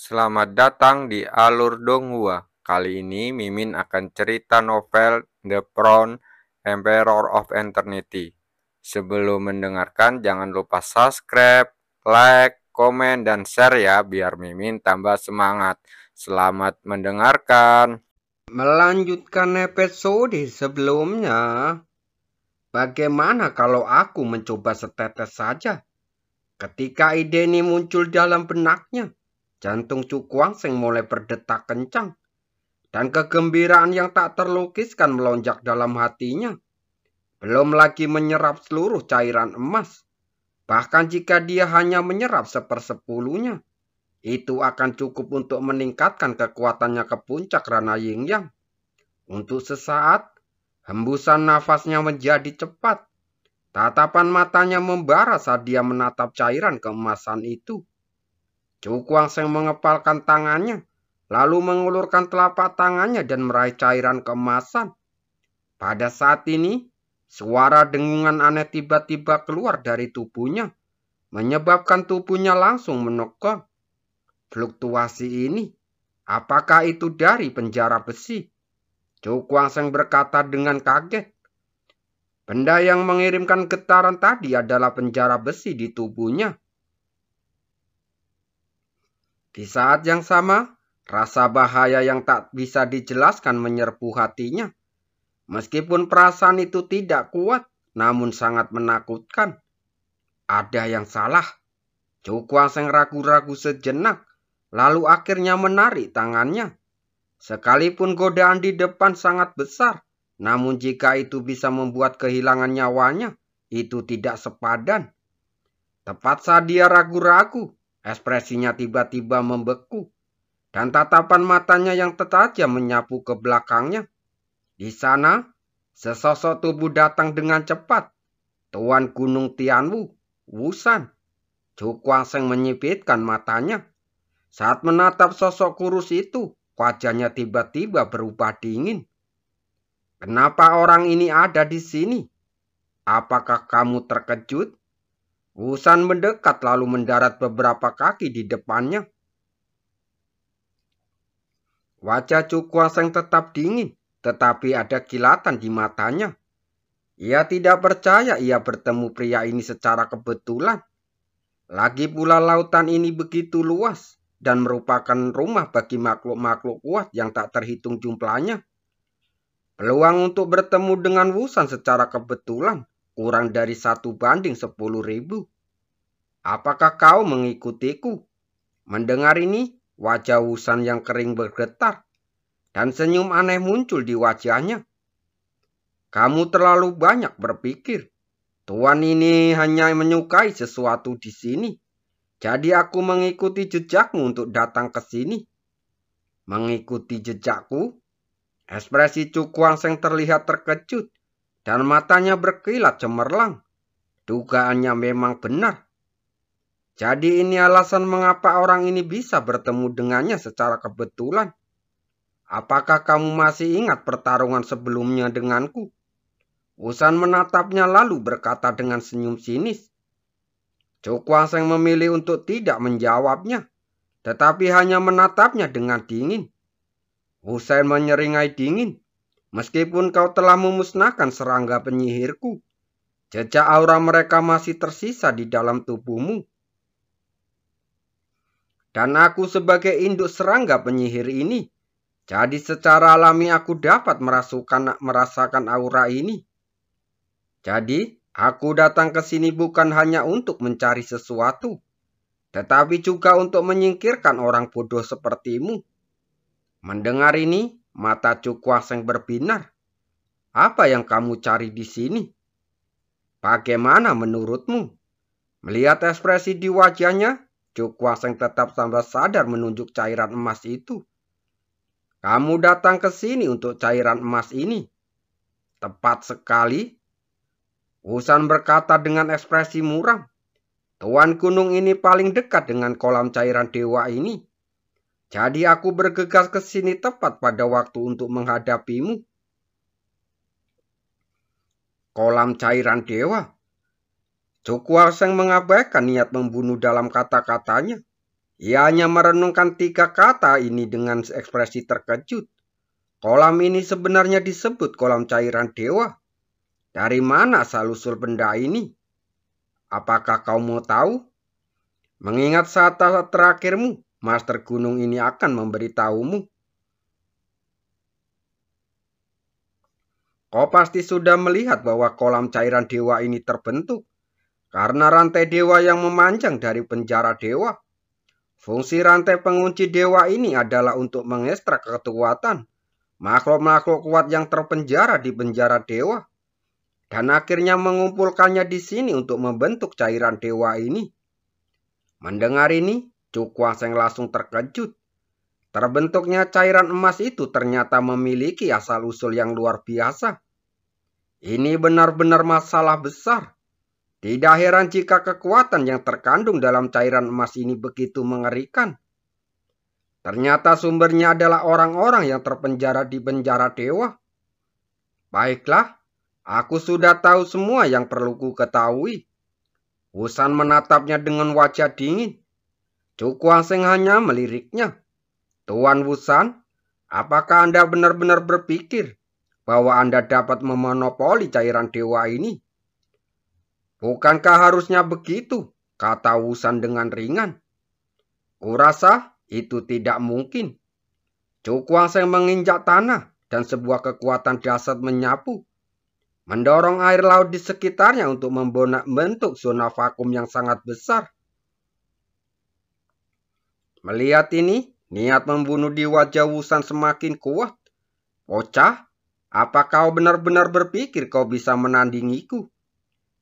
Selamat datang di Alur Donghua. Kali ini Mimin akan cerita novel The Crown, Emperor of Eternity. Sebelum mendengarkan, jangan lupa subscribe, like, komen, dan share ya, biar Mimin tambah semangat. Selamat mendengarkan. Melanjutkan episode sebelumnya, bagaimana kalau aku mencoba setetes saja? Ketika ide ini muncul dalam benaknya, jantung Cukuangseng mulai berdetak kencang, dan kegembiraan yang tak terlukiskan melonjak dalam hatinya. Belum lagi menyerap seluruh cairan emas. Bahkan jika dia hanya menyerap sepersepuluhnya, itu akan cukup untuk meningkatkan kekuatannya ke puncak Rana Yingyang. Untuk sesaat, hembusan nafasnya menjadi cepat. Tatapan matanya membara saat dia menatap cairan keemasan itu. Cukuangseng mengepalkan tangannya, lalu mengulurkan telapak tangannya dan meraih cairan keemasan. Pada saat ini, suara dengungan aneh tiba-tiba keluar dari tubuhnya, menyebabkan tubuhnya langsung menekuk. Fluktuasi ini, apakah itu dari penjara besi? Cukuangseng berkata dengan kaget. Benda yang mengirimkan getaran tadi adalah penjara besi di tubuhnya. Di saat yang sama, rasa bahaya yang tak bisa dijelaskan menyerbu hatinya. Meskipun perasaan itu tidak kuat, namun sangat menakutkan. Ada yang salah. Cukuangseng ragu-ragu sejenak, lalu akhirnya menarik tangannya. Sekalipun godaan di depan sangat besar, namun jika itu bisa membuat kehilangan nyawanya, itu tidak sepadan. Tepat saat dia ragu-ragu, ekspresinya tiba-tiba membeku, dan tatapan matanya yang tajam menyapu ke belakangnya. Di sana, sesosok tubuh datang dengan cepat. Tuan Gunung Tianwu, Wusan. Cukuangseng menyipitkan matanya. Saat menatap sosok kurus itu, wajahnya tiba-tiba berubah dingin. Kenapa orang ini ada di sini? Apakah kamu terkejut? Wusan mendekat lalu mendarat beberapa kaki di depannya. Wajah Cukuangseng tetap dingin, tetapi ada kilatan di matanya. Ia tidak percaya ia bertemu pria ini secara kebetulan. Lagi pula lautan ini begitu luas dan merupakan rumah bagi makhluk-makhluk kuat yang tak terhitung jumlahnya. Peluang untuk bertemu dengan Wusan secara kebetulan kurang dari 1 banding 10.000. Apakah kau mengikutiku? Mendengar ini, wajah Wusan yang kering bergetar dan senyum aneh muncul di wajahnya. Kamu terlalu banyak berpikir. Tuan ini hanya menyukai sesuatu di sini. Jadi aku mengikuti jejakmu untuk datang ke sini. Mengikuti jejakku? Ekspresi Cukuangseng terlihat terkejut dan matanya berkilat cemerlang. Dugaannya memang benar. Jadi ini alasan mengapa orang ini bisa bertemu dengannya secara kebetulan. Apakah kamu masih ingat pertarungan sebelumnya denganku? Wusan menatapnya lalu berkata dengan senyum sinis. Cukuangseng memilih untuk tidak menjawabnya, tetapi hanya menatapnya dengan dingin. Wusan menyeringai dingin. Meskipun kau telah memusnahkan serangga penyihirku, jejak aura mereka masih tersisa di dalam tubuhmu. Dan aku sebagai induk serangga penyihir ini, jadi secara alami aku dapat merasakan aura ini. Jadi, aku datang ke sini bukan hanya untuk mencari sesuatu, tetapi juga untuk menyingkirkan orang bodoh sepertimu. Mendengar ini, mata Cukuangseng berbinar. Apa yang kamu cari di sini? Bagaimana menurutmu? Melihat ekspresi di wajahnya, Cukuangseng tetap tanpa sadar menunjuk cairan emas itu. Kamu datang ke sini untuk cairan emas ini. Tepat sekali. Wusan berkata dengan ekspresi muram. Tuan gunung ini paling dekat dengan kolam cairan dewa ini. Jadi aku bergegas ke sini tepat pada waktu untuk menghadapimu. Kolam cairan dewa. Cukuangseng mengabaikan niat membunuh dalam kata-katanya. Ia hanya merenungkan 3 kata ini dengan ekspresi terkejut. Kolam ini sebenarnya disebut kolam cairan dewa. Dari mana asal-usul benda ini? Apakah kau mau tahu? Mengingat saat terakhirmu, Master Gunung ini akan memberitahumu. Kau pasti sudah melihat bahwa kolam cairan dewa ini terbentuk karena rantai dewa yang memanjang dari penjara dewa. Fungsi rantai pengunci dewa ini adalah untuk mengekstrak kekuatan makhluk-makhluk kuat yang terpenjara di penjara dewa, dan akhirnya mengumpulkannya di sini untuk membentuk cairan dewa ini. Mendengar ini, Cukuang Seng langsung terkejut. Terbentuknya cairan emas itu ternyata memiliki asal-usul yang luar biasa. Ini benar-benar masalah besar. Tidak heran jika kekuatan yang terkandung dalam cairan emas ini begitu mengerikan. Ternyata sumbernya adalah orang-orang yang terpenjara di penjara dewa. Baiklah, aku sudah tahu semua yang perlu ku ketahui. Wusan menatapnya dengan wajah dingin. Cukuang Seng hanya meliriknya. Tuan Wusan, apakah Anda benar-benar berpikir bahwa Anda dapat memonopoli cairan dewa ini? Bukankah harusnya begitu? Kata Wusan dengan ringan. Kurasa itu tidak mungkin. Cukuang Seng menginjak tanah dan sebuah kekuatan dahsyat menyapu, mendorong air laut di sekitarnya untuk membentuk zona vakum yang sangat besar. Melihat ini, niat membunuh di wajah Wusan semakin kuat. Bocah, apa kau benar-benar berpikir kau bisa menandingiku?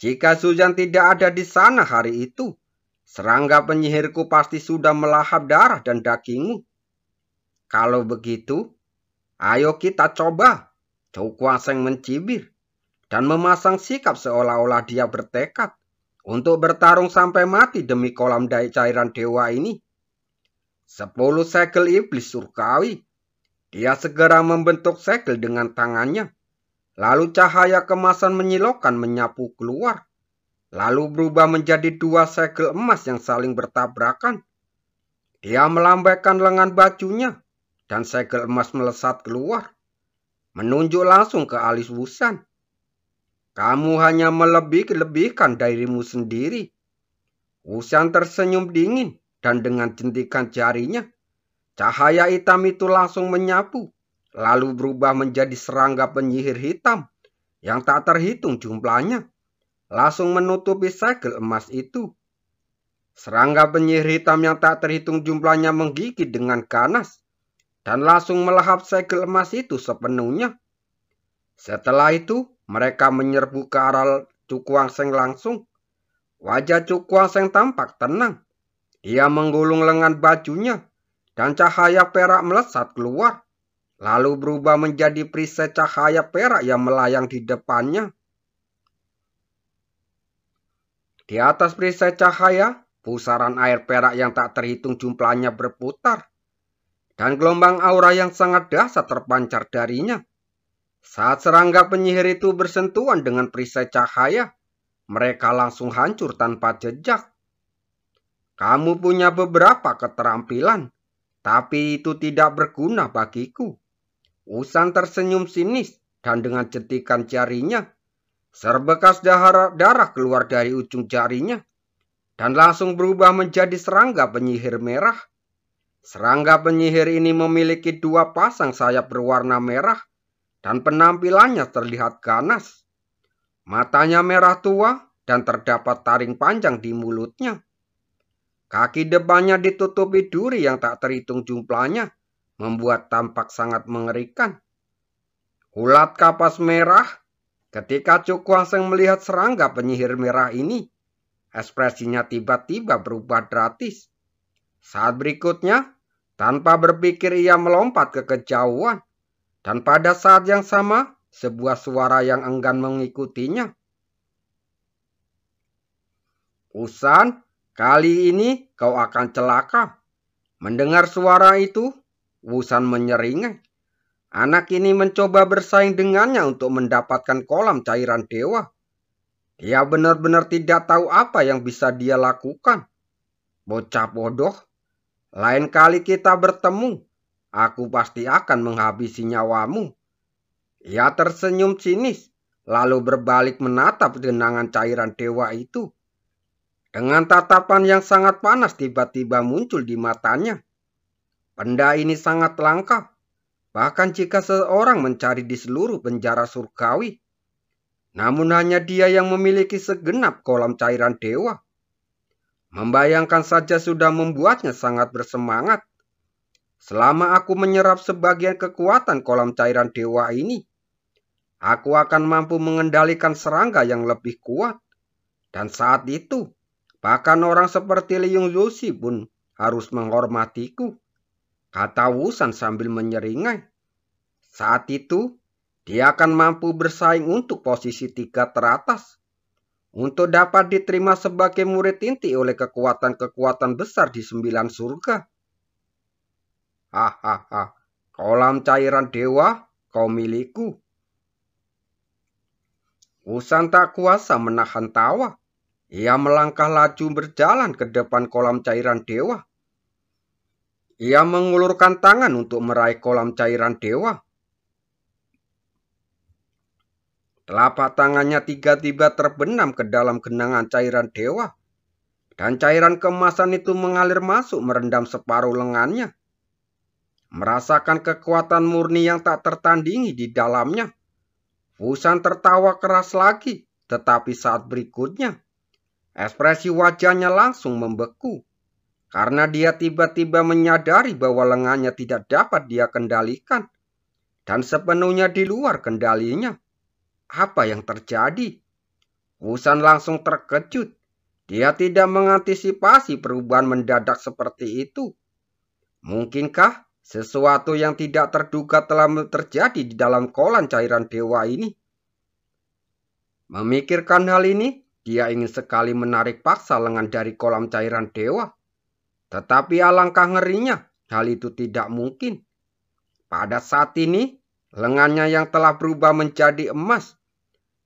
Jika Suzan tidak ada di sana hari itu, serangga penyihirku pasti sudah melahap darah dan dagingmu. Kalau begitu, ayo kita coba. Cukuang Seng mencibir dan memasang sikap seolah-olah dia bertekad untuk bertarung sampai mati demi kolam cairan dewa ini. 10 segel iblis surgawi. Dia segera membentuk segel dengan tangannya. Lalu cahaya kemasan menyilaukan menyapu keluar. Lalu berubah menjadi 2 segel emas yang saling bertabrakan. Dia melambaikan lengan bajunya dan segel emas melesat keluar, menunjuk langsung ke alis Wusan. Kamu hanya melebih-lebihkan dirimu sendiri. Wusan tersenyum dingin dan dengan jentikan jarinya, cahaya hitam itu langsung menyapu, lalu berubah menjadi serangga penyihir hitam yang tak terhitung jumlahnya, langsung menutupi segel emas itu. Serangga penyihir hitam yang tak terhitung jumlahnya menggigit dengan ganas dan langsung melahap segel emas itu sepenuhnya. Setelah itu, mereka menyerbu ke arah Cukuang Seng langsung. Wajah Cukuang Seng tampak tenang. Dia menggulung lengan bajunya dan cahaya perak melesat keluar, lalu berubah menjadi perisai cahaya perak yang melayang di depannya. Di atas perisai cahaya, pusaran air perak yang tak terhitung jumlahnya berputar, dan gelombang aura yang sangat dahsyat terpancar darinya. Saat serangga penyihir itu bersentuhan dengan perisai cahaya, mereka langsung hancur tanpa jejak. Kamu punya beberapa keterampilan, tapi itu tidak berguna bagiku. Wusan tersenyum sinis dan dengan jentikan jarinya, serbekas darah keluar dari ujung jarinya dan langsung berubah menjadi serangga penyihir merah. Serangga penyihir ini memiliki 2 pasang sayap berwarna merah dan penampilannya terlihat ganas. Matanya merah tua dan terdapat taring panjang di mulutnya. Kaki depannya ditutupi duri yang tak terhitung jumlahnya, membuat tampak sangat mengerikan. Ulat kapas merah. Ketika Cukuang Seng melihat serangga penyihir merah ini, ekspresinya tiba-tiba berubah drastis. Saat berikutnya, tanpa berpikir ia melompat ke kejauhan. Dan pada saat yang sama, sebuah suara yang enggan mengikutinya. Wusan, kali ini kau akan celaka. Mendengar suara itu, Wusan menyeringai. Anak ini mencoba bersaing dengannya untuk mendapatkan kolam cairan dewa. Dia benar-benar tidak tahu apa yang bisa dia lakukan. Bocah bodoh, Lain kali kita bertemu, aku pasti akan menghabisi nyawamu. Ia tersenyum sinis, lalu berbalik menatap genangan cairan dewa itu. Dengan tatapan yang sangat panas tiba-tiba muncul di matanya. Benda ini sangat langka, bahkan jika seorang mencari di seluruh penjara surgawi. Namun hanya dia yang memiliki segenap kolam cairan dewa. Membayangkan saja sudah membuatnya sangat bersemangat. Selama aku menyerap sebagian kekuatan kolam cairan dewa ini, aku akan mampu mengendalikan serangga yang lebih kuat. Dan saat itu, bahkan orang seperti Liung Lucy pun harus menghormatiku, kata Wusan sambil menyeringai. Saat itu, dia akan mampu bersaing untuk posisi 3 teratas. Untuk dapat diterima sebagai murid inti oleh kekuatan-kekuatan besar di 9 surga. Hahaha, kolam cairan dewa kau milikku. Wusan tak kuasa menahan tawa. Ia melangkah laju berjalan ke depan kolam cairan dewa. Ia mengulurkan tangan untuk meraih kolam cairan dewa. Telapak tangannya tiba-tiba terbenam ke dalam genangan cairan dewa. Dan cairan keemasan itu mengalir masuk merendam separuh lengannya. Merasakan kekuatan murni yang tak tertandingi di dalamnya, Wusan tertawa keras lagi. Tetapi saat berikutnya, ekspresi wajahnya langsung membeku. Karena dia tiba-tiba menyadari bahwa lengannya tidak dapat dia kendalikan. Dan sepenuhnya di luar kendalinya. Apa yang terjadi? Wusan langsung terkejut. Dia tidak mengantisipasi perubahan mendadak seperti itu. Mungkinkah sesuatu yang tidak terduga telah terjadi di dalam kolam cairan dewa ini? Memikirkan hal ini, dia ingin sekali menarik paksa lengan dari kolam cairan dewa. Tetapi alangkah ngerinya, hal itu tidak mungkin. Pada saat ini, lengannya yang telah berubah menjadi emas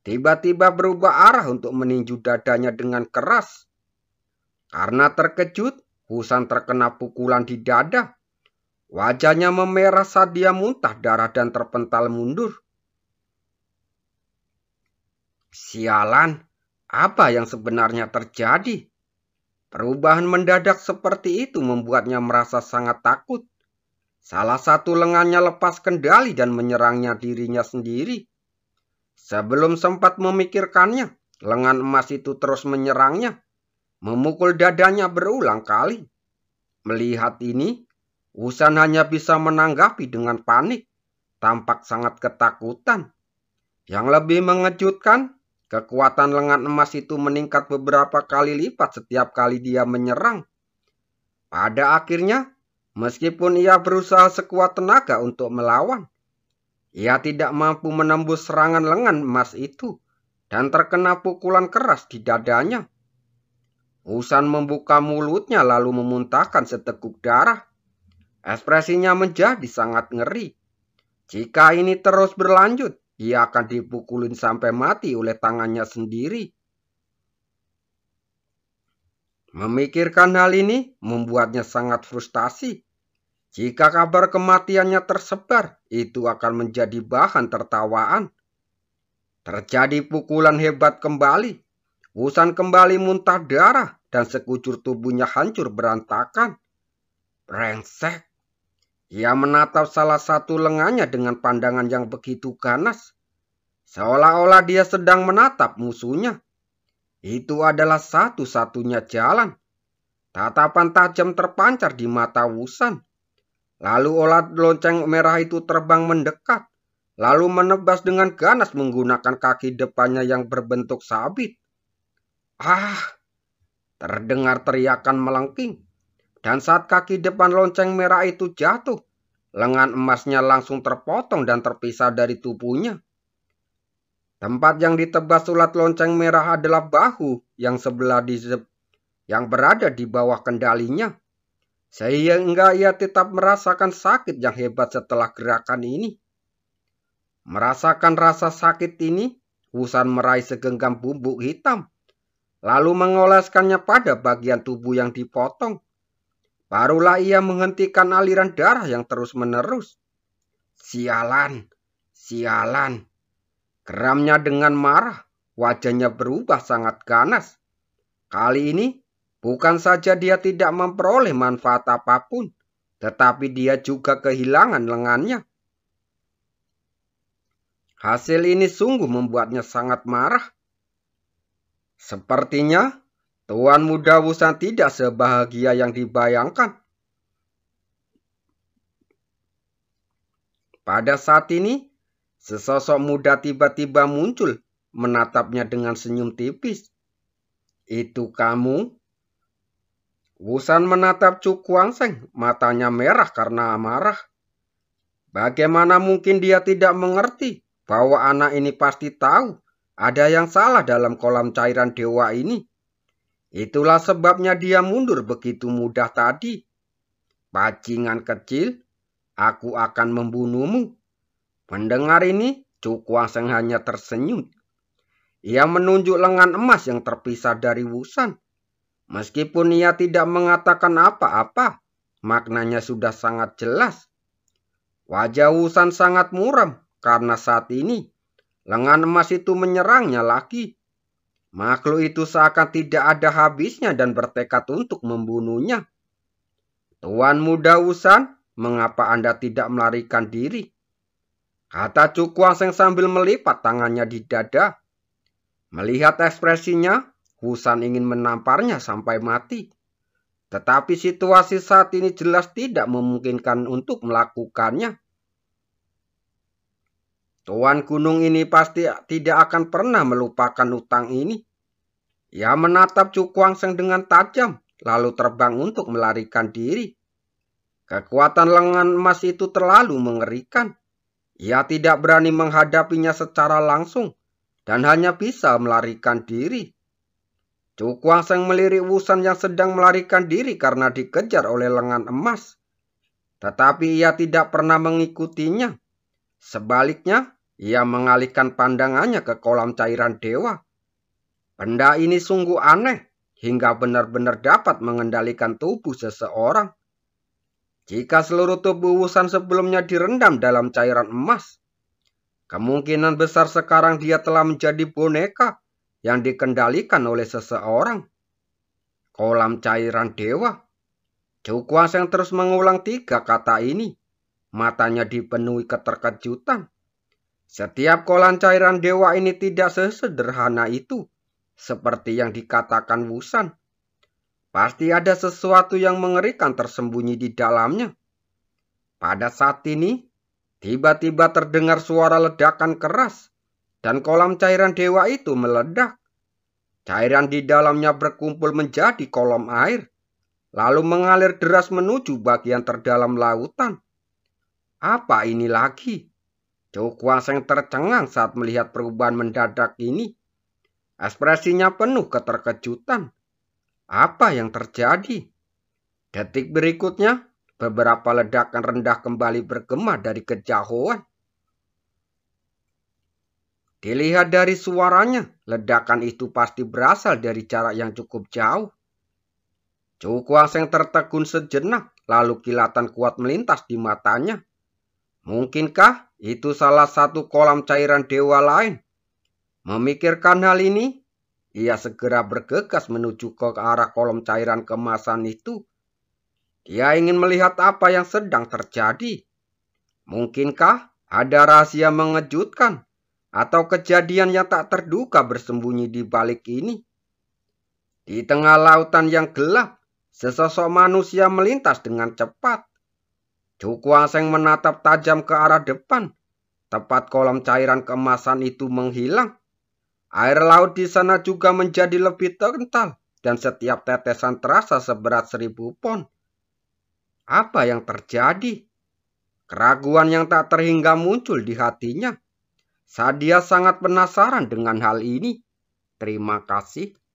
tiba-tiba berubah arah untuk meninju dadanya dengan keras. Karena terkejut, Wusan terkena pukulan di dada. Wajahnya memerah saat dia muntah darah dan terpental mundur. Sialan, apa yang sebenarnya terjadi? Perubahan mendadak seperti itu membuatnya merasa sangat takut. Salah satu lengannya lepas kendali dan menyerangnya dirinya sendiri. Sebelum sempat memikirkannya, lengan emas itu terus menyerangnya, memukul dadanya berulang kali. Melihat ini, Wusan hanya bisa menanggapi dengan panik, tampak sangat ketakutan. Yang lebih mengejutkan, kekuatan lengan emas itu meningkat beberapa kali lipat setiap kali dia menyerang. Pada akhirnya, meskipun ia berusaha sekuat tenaga untuk melawan, ia tidak mampu menembus serangan lengan emas itu dan terkena pukulan keras di dadanya. Wusan membuka mulutnya lalu memuntahkan seteguk darah. Ekspresinya menjadi sangat ngeri. Jika ini terus berlanjut, ia akan dipukulin sampai mati oleh tangannya sendiri. Memikirkan hal ini membuatnya sangat frustasi. Jika kabar kematiannya tersebar, itu akan menjadi bahan tertawaan. Terjadi pukulan hebat kembali. Wusan kembali muntah darah dan sekujur tubuhnya hancur berantakan. Brengsek. Ia menatap salah satu lengannya dengan pandangan yang begitu ganas. Seolah-olah dia sedang menatap musuhnya. Itu adalah satu-satunya jalan. Tatapan tajam terpancar di mata Wusan. Lalu ulat lonceng merah itu terbang mendekat, lalu menebas dengan ganas menggunakan kaki depannya yang berbentuk sabit. Ah! Terdengar teriakan melengking, dan saat kaki depan lonceng merah itu jatuh, lengan emasnya langsung terpotong dan terpisah dari tubuhnya. Tempat yang ditebas ulat lonceng merah adalah bahu yang yang berada di bawah kendalinya. Sehingga ia tetap merasakan sakit yang hebat setelah gerakan ini. Merasakan rasa sakit ini, Wusan meraih segenggam bubuk hitam, lalu mengoleskannya pada bagian tubuh yang dipotong. Barulah ia menghentikan aliran darah yang terus-menerus. Sialan, sialan. Geramnya dengan marah, wajahnya berubah sangat ganas. Kali ini, bukan saja dia tidak memperoleh manfaat apapun, tetapi dia juga kehilangan lengannya. Hasil ini sungguh membuatnya sangat marah. Sepertinya Tuan Muda Wusan tidak sebahagia yang dibayangkan. Pada saat ini, sesosok muda tiba-tiba muncul, menatapnya dengan senyum tipis. Itu kamu? Wusan menatap Chu Kuangseng, matanya merah karena marah. Bagaimana mungkin dia tidak mengerti bahwa anak ini pasti tahu ada yang salah dalam kolam cairan dewa ini. Itulah sebabnya dia mundur begitu mudah tadi. Bajingan kecil, aku akan membunuhmu. Mendengar ini, Chu Kuangseng hanya tersenyum. Ia menunjuk lengan emas yang terpisah dari Wusan. Meskipun ia tidak mengatakan apa-apa, maknanya sudah sangat jelas. Wajah Wusan sangat muram karena saat ini lengan emas itu menyerangnya lagi. Makhluk itu seakan tidak ada habisnya dan bertekad untuk membunuhnya. Tuan Muda Wusan, mengapa Anda tidak melarikan diri? Kata Chu Kuangseng sambil melipat tangannya di dada. Melihat ekspresinya, Wusan ingin menamparnya sampai mati. Tetapi situasi saat ini jelas tidak memungkinkan untuk melakukannya. Tuan gunung ini pasti tidak akan pernah melupakan utang ini. Ia menatap Chu Kuangseng dengan tajam, lalu terbang untuk melarikan diri. Kekuatan lengan emas itu terlalu mengerikan. Ia tidak berani menghadapinya secara langsung, dan hanya bisa melarikan diri. Chu Kuangseng melirik Wusan yang sedang melarikan diri karena dikejar oleh lengan emas. Tetapi ia tidak pernah mengikutinya. Sebaliknya, ia mengalihkan pandangannya ke kolam cairan dewa. Benda ini sungguh aneh, hingga benar-benar dapat mengendalikan tubuh seseorang. Jika seluruh tubuh Wusan sebelumnya direndam dalam cairan emas, kemungkinan besar sekarang dia telah menjadi boneka yang dikendalikan oleh seseorang. Kolam cairan dewa. Chu Kuangseng terus mengulang 3 kata ini. Matanya dipenuhi keterkejutan. Setiap kolam cairan dewa ini tidak sesederhana itu, seperti yang dikatakan Wusan. Pasti ada sesuatu yang mengerikan tersembunyi di dalamnya. Pada saat ini, tiba-tiba terdengar suara ledakan keras, dan kolam cairan dewa itu meledak. Cairan di dalamnya berkumpul menjadi kolom air, lalu mengalir deras menuju bagian terdalam lautan. Apa ini lagi? Chu Kuangseng tercengang saat melihat perubahan mendadak ini. Ekspresinya penuh keterkejutan. Apa yang terjadi? Detik berikutnya, beberapa ledakan rendah kembali bergema dari kejauhan. Dilihat dari suaranya, ledakan itu pasti berasal dari jarak yang cukup jauh. Chu Kuangseng tertegun sejenak, lalu kilatan kuat melintas di matanya. Mungkinkah itu salah satu kolam cairan dewa lain? Memikirkan hal ini, ia segera bergegas menuju ke arah kolam cairan kemasan itu. Dia ingin melihat apa yang sedang terjadi. Mungkinkah ada rahasia mengejutkan atau kejadian yang tak terduga bersembunyi di balik ini? Di tengah lautan yang gelap, sesosok manusia melintas dengan cepat. Chu Kuangseng menatap tajam ke arah depan. Tepat kolam cairan keemasan itu menghilang. Air laut di sana juga menjadi lebih kental, dan setiap tetesan terasa seberat 1000 pon. Apa yang terjadi? Keraguan yang tak terhingga muncul di hatinya. Saat dia sangat penasaran dengan hal ini. Terima kasih.